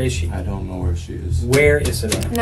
is she? I don't know where she is. Where is Savannah?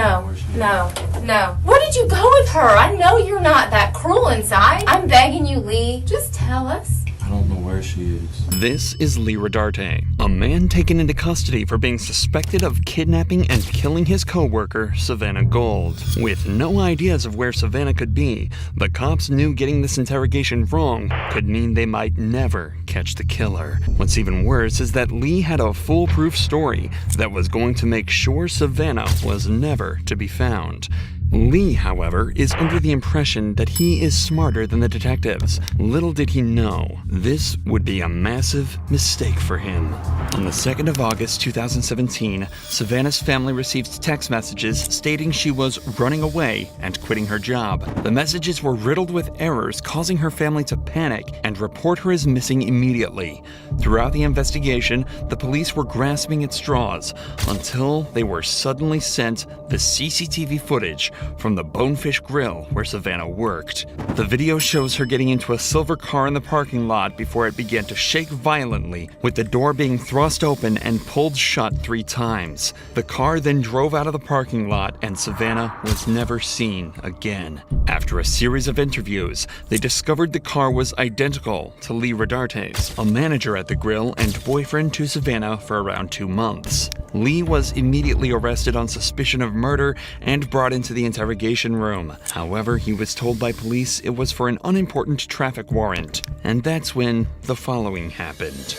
No. Where did you go with her? I know you're not that cruel inside. I'm begging you, Lee. Just tell us. I don't know where she is. This is Lee Rodarte, a man taken into custody for being suspected of kidnapping and killing his co-worker, Savannah Gold. With no ideas of where Savannah could be, the cops knew getting this interrogation wrong could mean they might never catch the killer. What's even worse is that Lee had a foolproof story that was going to make sure Savannah was never to be found. Lee, however, is under the impression that he is smarter than the detectives. Little did he know, this would be a massive mistake for him. On the 2nd of August 2017, Savannah's family received text messages stating she was running away and quitting her job. The messages were riddled with errors, causing her family to panic and report her as missing immediately. Throughout the investigation, the police were grasping at straws until they were suddenly sent the CCTV footage from the Bonefish Grill where Savannah worked. The video shows her getting into a silver car in the parking lot before it began to shake violently, with the door being thrust open and pulled shut 3 times. The car then drove out of the parking lot and Savannah was never seen again. After a series of interviews, they discovered the car was identical to Lee Rodarte's, a manager at the grill and boyfriend to Savannah for around 2 months. Lee was immediately arrested on suspicion of murder and brought into the interrogation room. However, he was told by police it was for an unimportant traffic warrant. And that's when the following happened.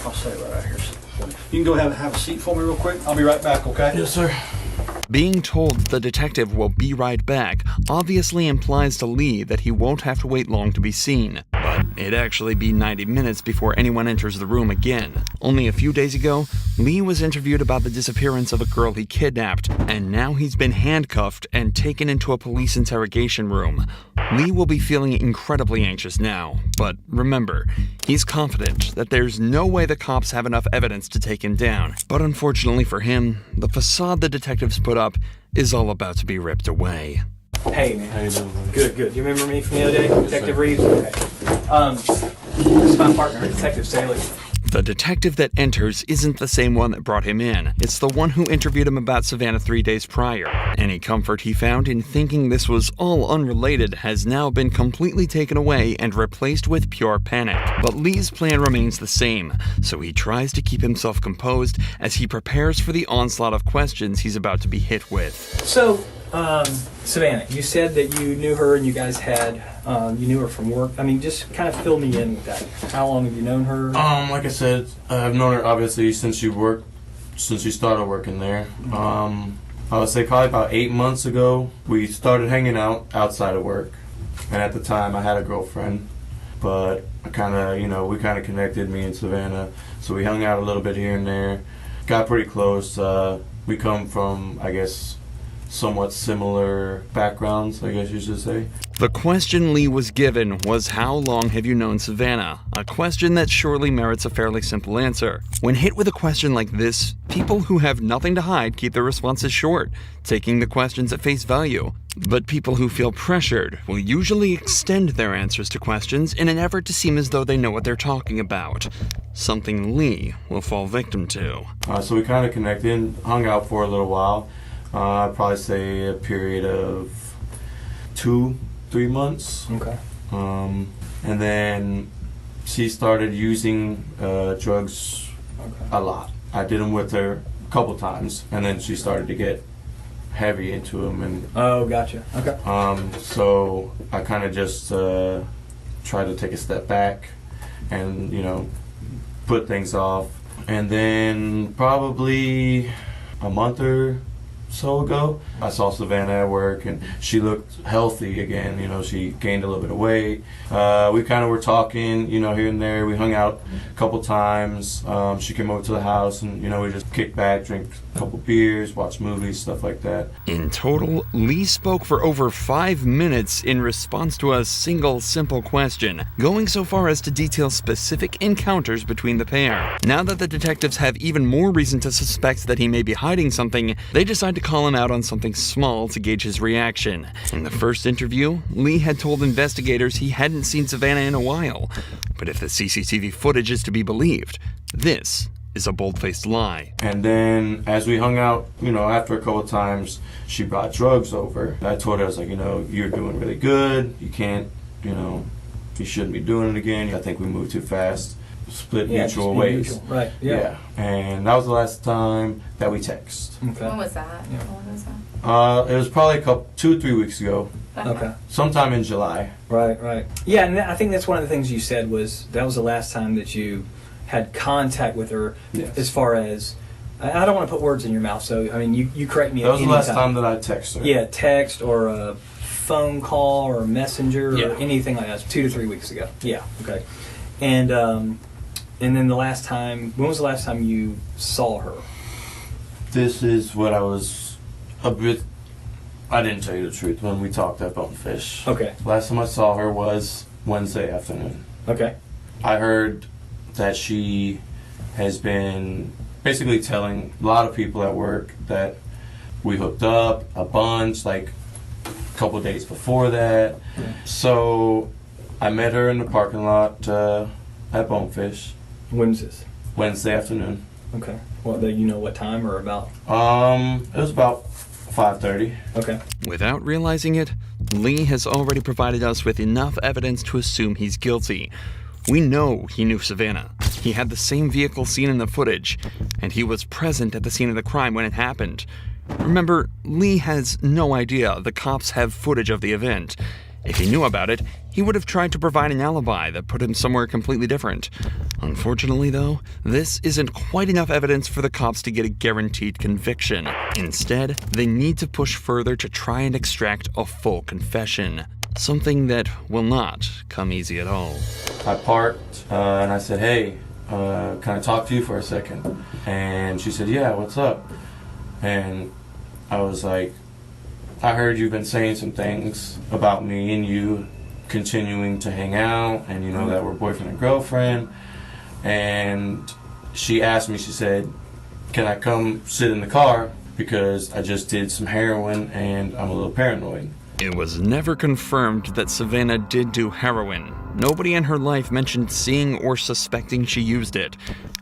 I'll stay right out here. You can go have a seat for me real quick. I'll be right back, okay? Yes, sir. Being told the detective will be right back obviously implies to Lee that he won't have to wait long to be seen. But it'd actually be 90 minutes before anyone enters the room again. Only a few days ago, Lee was interviewed about the disappearance of a girl he kidnapped, and now he's been handcuffed and taken into a police interrogation room. Lee will be feeling incredibly anxious now, but remember, he's confident that there's no way the cops have enough evidence to take him down. But unfortunately for him, the facade the detectives put up is all about to be ripped away. Hey, man. How you doing, man? Good. You remember me from the other day? Detective sir. Reeves? Okay. This is my partner, Detective Staley. The detective that enters isn't the same one that brought him in. It's the one who interviewed him about Savannah 3 days prior. Any comfort he found in thinking this was all unrelated has now been completely taken away and replaced with pure panic. But Lee's plan remains the same, so he tries to keep himself composed as he prepares for the onslaught of questions he's about to be hit with. So, Savannah, you said that you knew her and you guys had, you knew her from work. I mean, just kind of fill me in with that. How long have you known her? Like I said, I've known her obviously since she started working there. I would say probably about 8 months ago, we started hanging out outside of work. And at the time, I had a girlfriend. But we kind of connected, me and Savannah. So we hung out a little bit here and there. Got pretty close. We come from, I guess, somewhat similar backgrounds, I guess you should say. The question Lee was given was, how long have you known Savannah? A question that surely merits a fairly simple answer. When hit with a question like this, people who have nothing to hide keep their responses short, taking the questions at face value. But people who feel pressured will usually extend their answers to questions in an effort to seem as though they know what they're talking about. Something Lee will fall victim to. So we kind of connected, hung out for a little while. I'd probably say a period of 2-3 months. Okay. And then she started using drugs a lot. I did them with her a couple times, and then she started to get heavy into them. And Oh, gotcha. Okay. so I kind of just tried to take a step back and, put things off. And then probably a month or so ago, I saw Savannah at work and she looked healthy again. She gained a little bit of weight. We kind of were talking, here and there. We hung out a couple times. She came over to the house and, we just kicked back, drank a couple beers, watched movies, stuff like that. In total, Lee spoke for over 5 minutes in response to a single simple question, going so far as to detail specific encounters between the pair. Now that the detectives have even more reason to suspect that he may be hiding something, they decide to call him out on something small to gauge his reaction. In the first interview, Lee had told investigators he hadn't seen Savannah in a while. But if the CCTV footage is to be believed, this is a bold-faced lie. And then as we hung out, after a couple of times, she brought drugs over. I told her, I was like, you're doing really good. You can't, you shouldn't be doing it again. I think we moved too fast. Split mutual ways. Mutual. Right. Yeah. And that was the last time that we text. Okay. When was that? Yeah. When was that? It was probably 2 or 3 weeks ago. Okay. Sometime in July. Right. Yeah, and I think that's one of the things you said was that was the last time that you had contact with her. Yes. As far as, I don't want to put words in your mouth, so I mean you correct me. That was at the any last time that I texted her. Yeah, text or a phone call or a messenger Yeah. or anything like that. It was 2 to 3 weeks ago. Yeah. Okay. And then the last time, when was the last time you saw her? This is what I was a bit. I didn't tell you the truth when we talked at Bonefish. Okay. Last time I saw her was Wednesday afternoon. Okay. I heard that she has been basically telling a lot of people at work that we hooked up a bunch, like a couple of days before that. Yeah. So I met her in the parking lot at Bonefish When was this? Wednesday afternoon. Okay. Well, do you know what time or about? It was about 5:30. Okay. Without realizing it, Lee has already provided us with enough evidence to assume he's guilty. We know he knew Savannah. He had the same vehicle seen in the footage, and he was present at the scene of the crime when it happened. Remember, Lee has no idea the cops have footage of the event. If he knew about it, he would have tried to provide an alibi that put him somewhere completely different. Unfortunately, though, this isn't quite enough evidence for the cops to get a guaranteed conviction. Instead, they need to push further to try and extract a full confession. Something that will not come easy at all. I parked and I said, hey, can I talk to you for a second? And she said, yeah, what's up? And I was like, I heard you've been saying some things about me and you continuing to hang out, and that we're boyfriend and girlfriend. And she asked me, she said, can I come sit in the car because I just did some heroin and I'm a little paranoid. It was never confirmed that Savannah did do heroin. Nobody in her life mentioned seeing or suspecting she used it.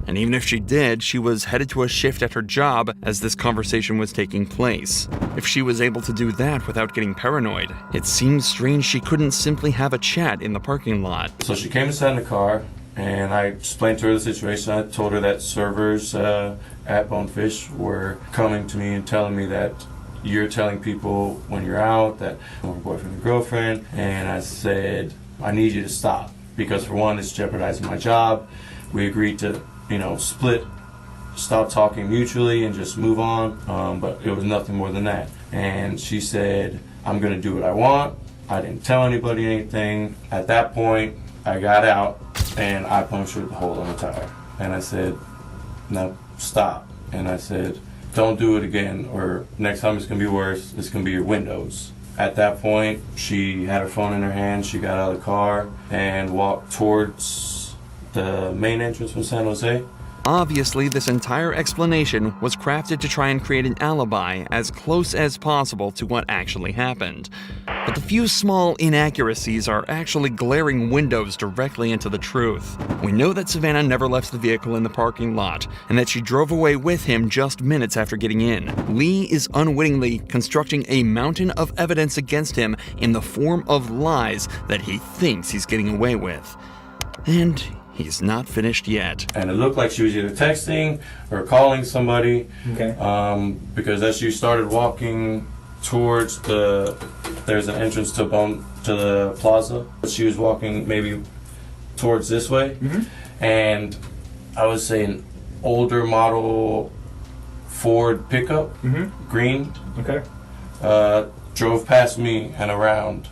And even if she did, she was headed to a shift at her job as this conversation was taking place. If she was able to do that without getting paranoid, it seems strange she couldn't simply have a chat in the parking lot. So she came and sat in the car, and I explained to her the situation. I told her that servers at Bonefish were coming to me and telling me that you're telling people when you're out that we're boyfriend and girlfriend. And I said, I need you to stop, because for one, it's jeopardizing my job. We agreed to, split, stop talking mutually and just move on. But it was nothing more than that. And she said, I'm going to do what I want. I didn't tell anybody anything. At that point, I got out and I punctured the hole in the tire. And I said, no, stop. And I said, don't do it again, or next time it's going to be worse. It's going to be your windows. At that point, she had her phone in her hand. She got out of the car and walked towards the main entrance from San Jose. Obviously, this entire explanation was crafted to try and create an alibi as close as possible to what actually happened. But the few small inaccuracies are actually glaring windows directly into the truth. We know that Savannah never left the vehicle in the parking lot, and that she drove away with him just minutes after getting in. Lee is unwittingly constructing a mountain of evidence against him in the form of lies that he thinks he's getting away with. And he's not finished yet. And it looked like she was either texting or calling somebody. Okay. Because as she started walking towards there's an entrance to the plaza. She was walking maybe towards this way. Mm-hmm. And I would say an older model Ford pickup, mm-hmm. green. Okay. Drove past me and around,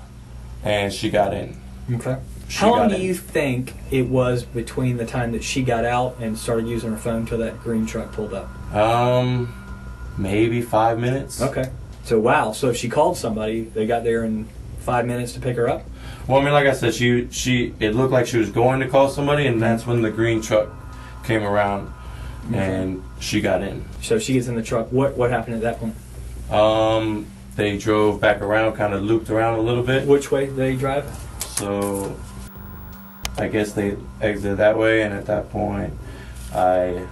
and she got in. Okay. How long do you think it was between the time that she got out and started using her phone till that green truck pulled up? Maybe 5 minutes. Okay. So wow. So if she called somebody, they got there in 5 minutes to pick her up? Well, I mean, like I said, it looked like she was going to call somebody, and that's when the green truck came around, and she got in. So she gets in the truck. What happened at that point? They drove back around, kind of looped around a little bit. Which way did they drive? So I guess they exited that way, and at that point, I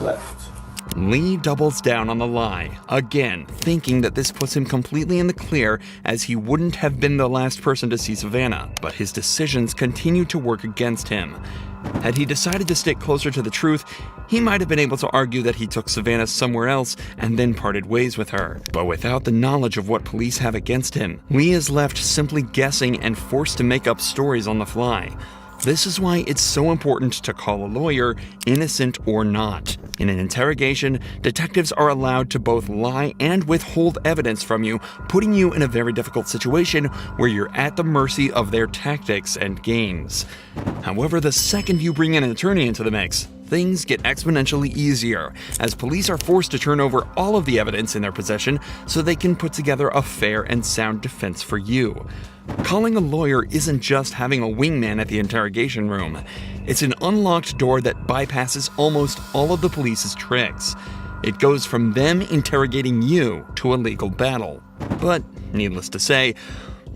left. Lee doubles down on the lie, again, thinking that this puts him completely in the clear as he wouldn't have been the last person to see Savannah, but his decisions continue to work against him. Had he decided to stick closer to the truth, he might have been able to argue that he took Savannah somewhere else and then parted ways with her. But without the knowledge of what police have against him, Lee is left simply guessing and forced to make up stories on the fly. This is why it's so important to call a lawyer, innocent or not. In an interrogation, detectives are allowed to both lie and withhold evidence from you, putting you in a very difficult situation where you're at the mercy of their tactics and games. However, the second you bring an attorney into the mix, things get exponentially easier, as police are forced to turn over all of the evidence in their possession so they can put together a fair and sound defense for you. Calling a lawyer isn't just having a wingman at the interrogation room. It's an unlocked door that bypasses almost all of the police's tricks. It goes from them interrogating you to a legal battle. But, needless to say,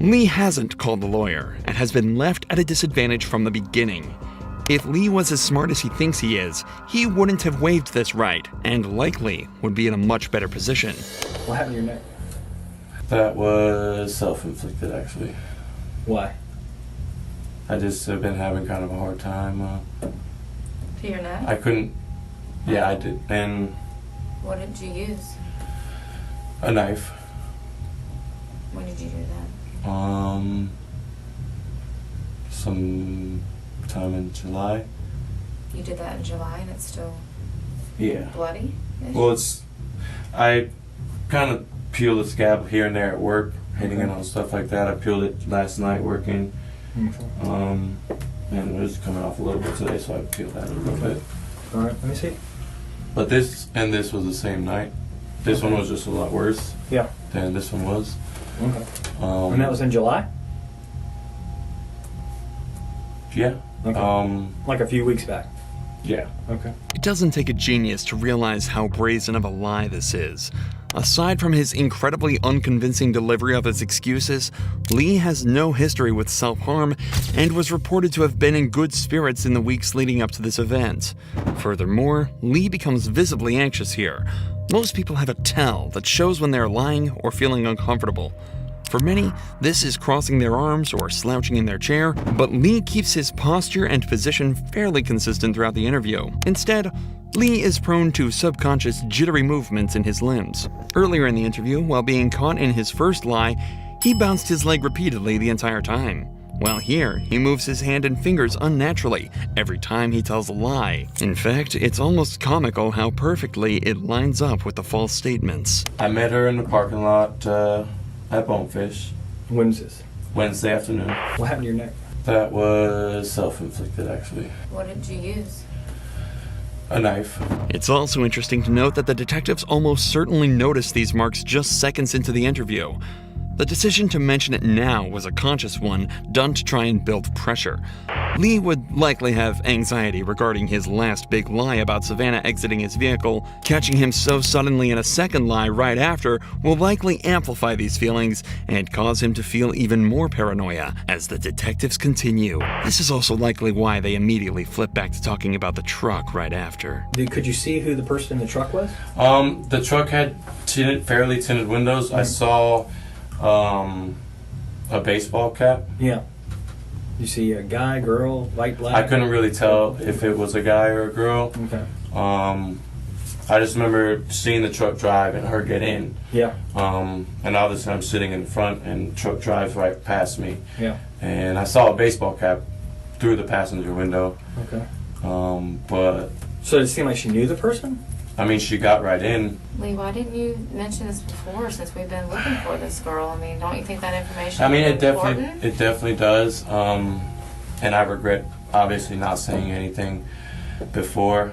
Lee hasn't called the lawyer and has been left at a disadvantage from the beginning. If Lee was as smart as he thinks he is, he wouldn't have waived this right, and likely would be in a much better position. What happened to your neck? That was self-inflicted, actually. Why? I just have been having kind of a hard time. To your neck? I couldn't. Yeah, I did. And What did you use? a knife. When did you do that? Some time in July. You did that in July and it's still Yeah. bloody? Well, I kind of peeled the scab here and there at work, hitting it on stuff like that. I peeled it last night working. And it was coming off a little bit today, so I peeled that a little bit. All right, let me see. But this was the same night. This one was just a lot worse Yeah. than this one was. Okay. And that was in July? Yeah. Okay. Like a few weeks back. Yeah. Okay. It doesn't take a genius to realize how brazen of a lie this is. Aside from his incredibly unconvincing delivery of his excuses, Lee has no history with self-harm and was reported to have been in good spirits in the weeks leading up to this event. Furthermore, Lee becomes visibly anxious here. Most people have a tell that shows when they're lying or feeling uncomfortable. For many, this is crossing their arms or slouching in their chair, but Lee keeps his posture and position fairly consistent throughout the interview. Instead, Lee is prone to subconscious jittery movements in his limbs. Earlier in the interview, while being caught in his first lie, he bounced his leg repeatedly the entire time. While here, he moves his hand and fingers unnaturally every time he tells a lie. In fact, it's almost comical how perfectly it lines up with the false statements. I met her in the parking lot at Bonefish When was this? Wednesday afternoon. What happened to your neck? That was self-inflicted, actually. What did you use? A knife. It's also interesting to note that the detectives almost certainly noticed these marks just seconds into the interview. The decision to mention it now was a conscious one, done to try and build pressure. Lee would likely have anxiety regarding his last big lie about Savannah exiting his vehicle. Catching him so suddenly in a second lie right after will likely amplify these feelings and cause him to feel even more paranoia as the detectives continue. This is also likely why they immediately flip back to talking about the truck right after. Could you see who the person in the truck was? The truck had fairly tinted windows. I saw a baseball cap. Yeah. You see a guy, girl, white, black? I couldn't really tell if it was a guy or a girl. Okay. I just remember seeing the truck drive and her get in. Yeah. And obviously I'm sitting in the front and the truck drives right past me. Yeah. And I saw a baseball cap through the passenger window. Okay. But So did it seem like she knew the person? I mean, she got right in. Lee, why didn't you mention this before since we've been looking for this girl? I mean, don't you think that information I mean, is it important? definitely does. And I regret obviously not saying anything before.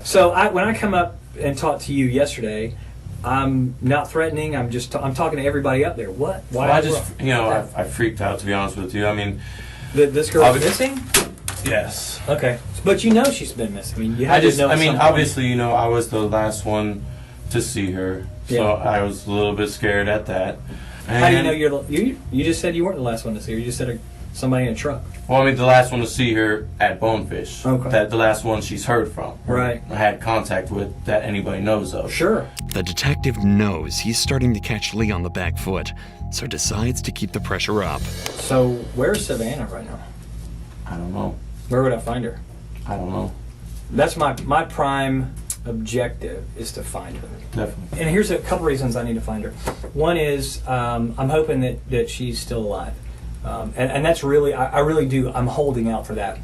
So when I come up and talk to you yesterday, I'm not threatening. I'm just I'm talking to everybody up there. What? Why? Well, I just I freaked out, to be honest with you. I mean, This girl's missing? yes. Okay, but you know she's been missing. I mean, you had to know. Obviously, I was the last one to see her, so Yeah. I was a little bit scared at that. And How do you know you just said you weren't the last one to see her? You just said Somebody in a truck. Well, I mean, the last one to see her at Bonefish. Okay. That the last one she's heard from. Right. I had contact with that anybody knows of. Sure. The detective knows he's starting to catch Lee on the back foot, so decides to keep the pressure up. So where's Savannah right now? I don't know. Where would I find her? I don't know. That's my prime objective, is to find her. Definitely. And here's a couple reasons I need to find her. One is I'm hoping that she's still alive. And that's really, I really do, I'm holding out for that.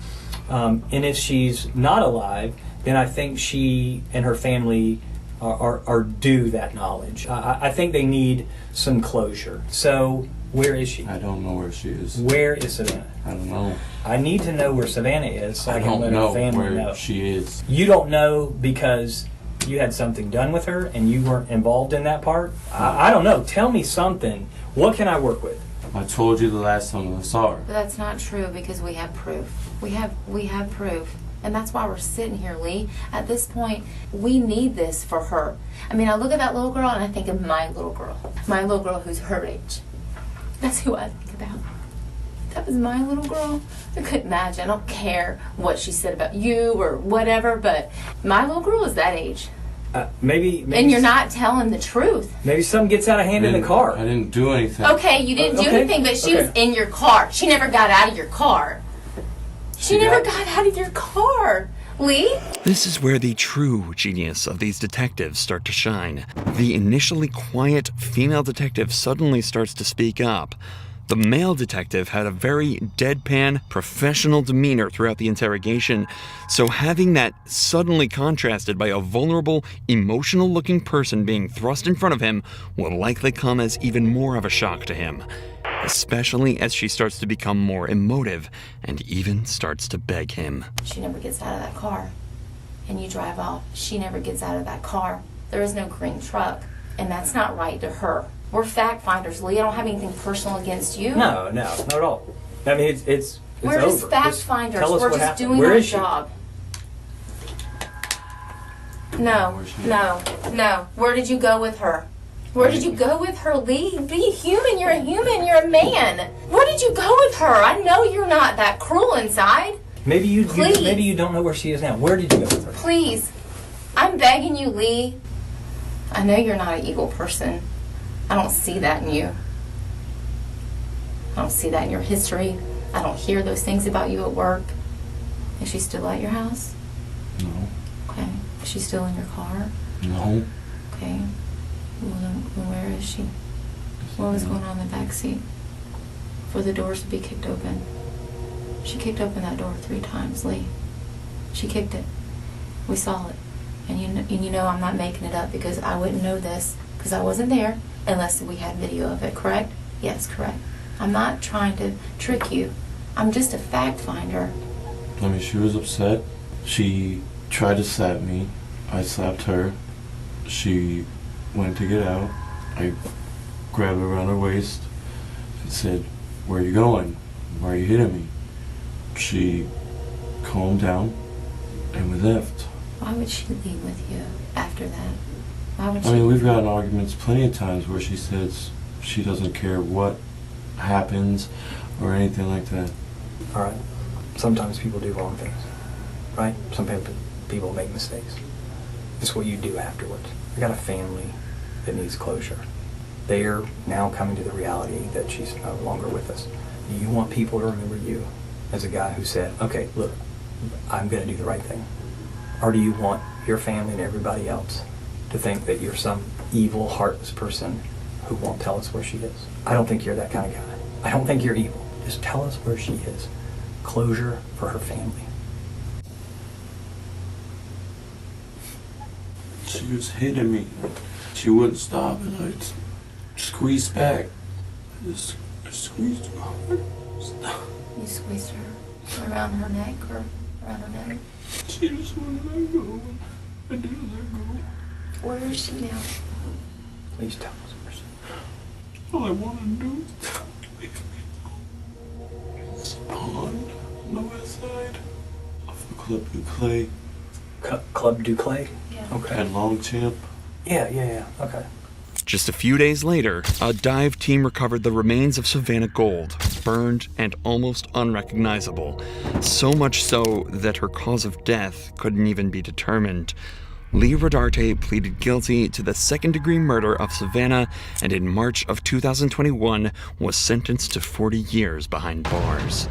And if she's not alive, then I think she and her family are due that knowledge. I think they need some closure. So where is she? I don't know where she is. Where is Savannah? I don't know. I need to know where Savannah is so I can don't let know her family where know. she is. You don't know because you had something done with her and you weren't involved in that part? I don't know. Tell me something. What can I work with? I told you the last time I saw her. But that's not true because we have proof. We have proof. And that's why we're sitting here, Lee. At this point, we need this for her. I mean, I look at that little girl and I think of my little girl. My little girl who's her age. That's who I think about. If that was my little girl, I couldn't imagine. I don't care what she said about you or whatever, but my little girl is that age. Maybe And you're not telling the truth. Maybe something gets out of hand in the car. I didn't do anything. Okay, you didn't do Okay, anything, but she was okay. in your car. She never got out of your car. She never got- got out of your car. Lee? This is where the true genius of these detectives start to shine. The initially quiet female detective suddenly starts to speak up. The male detective had a very deadpan, professional demeanor throughout the interrogation, so having that suddenly contrasted by a vulnerable, emotional-looking person being thrust in front of him will likely come as even more of a shock to him, especially as she starts to become more emotive and even starts to beg him. She never gets out of that car. And you drive off. She never gets out of that car. There is no green truck. And that's not right to her. We're fact finders, Lee. I don't have anything personal against you. No, not at all. I mean, it's We're over. just fact finders. tell us We're what just happened. doing Where our is she? job. No. Where did you go with her? Where did you go with her, Lee? Be human. You're a human. You're a man. Where did you go with her? I know you're not that cruel inside. Maybe you Please. maybe you don't know where she is now. Where did you go with her? Please. I'm begging you, Lee. I know you're not an evil person. I don't see that in you. I don't see that in your history. I don't hear those things about you at work. Is she still at your house? No. Okay. Is she still in your car? No. Okay. Well, then where is she? What was going on in the back seat? For the doors to be kicked open. She kicked open that door 3 times, Lee. She kicked it. We saw it. And you know I'm not making it up because I wouldn't know this because I wasn't there unless we had video of it, correct? Yes, correct. I'm not trying to trick you. I'm just a fact finder. I mean, she was upset. She tried to slap me. I slapped her. She went to get out. I grabbed her around her waist and said, "Where are you going? Why are you hitting me?" She calmed down and we left. Why would she leave with you after that? Why would she? I mean, we've gotten arguments plenty of times where she says she doesn't care what happens or anything like that. All right. Sometimes people do wrong things, right? Some people make mistakes. It's what you do afterwards. I got a family that needs closure. They are now coming to the reality that she's no longer with us. Do you want people to remember you as a guy who said, okay, look, I'm going to do the right thing? Or do you want your family and everybody else to think that you're some evil, heartless person who won't tell us where she is? I don't think you're that kind of guy. I don't think you're evil. Just tell us where she is. Closure for her family. She was hitting me. She wouldn't stop and I squeezed back. I just squeezed her hard. Stop. You squeezed her around her neck or around her neck? She just wouldn't let go. I didn't let go. Where is she now? Please tell us where she is. All I want to do is leave me alone. It's a pond on the west side of the Club du Clay Club du Clay? Yeah. Okay. at Longchamp. Yeah. Okay. Just a few days later, a dive team recovered the remains of Savannah Gold, burned and almost unrecognizable, so much so that her cause of death couldn't even be determined. Lee Rodarte pleaded guilty to the second-degree murder of Savannah and in March of 2021 was sentenced to 40 years behind bars.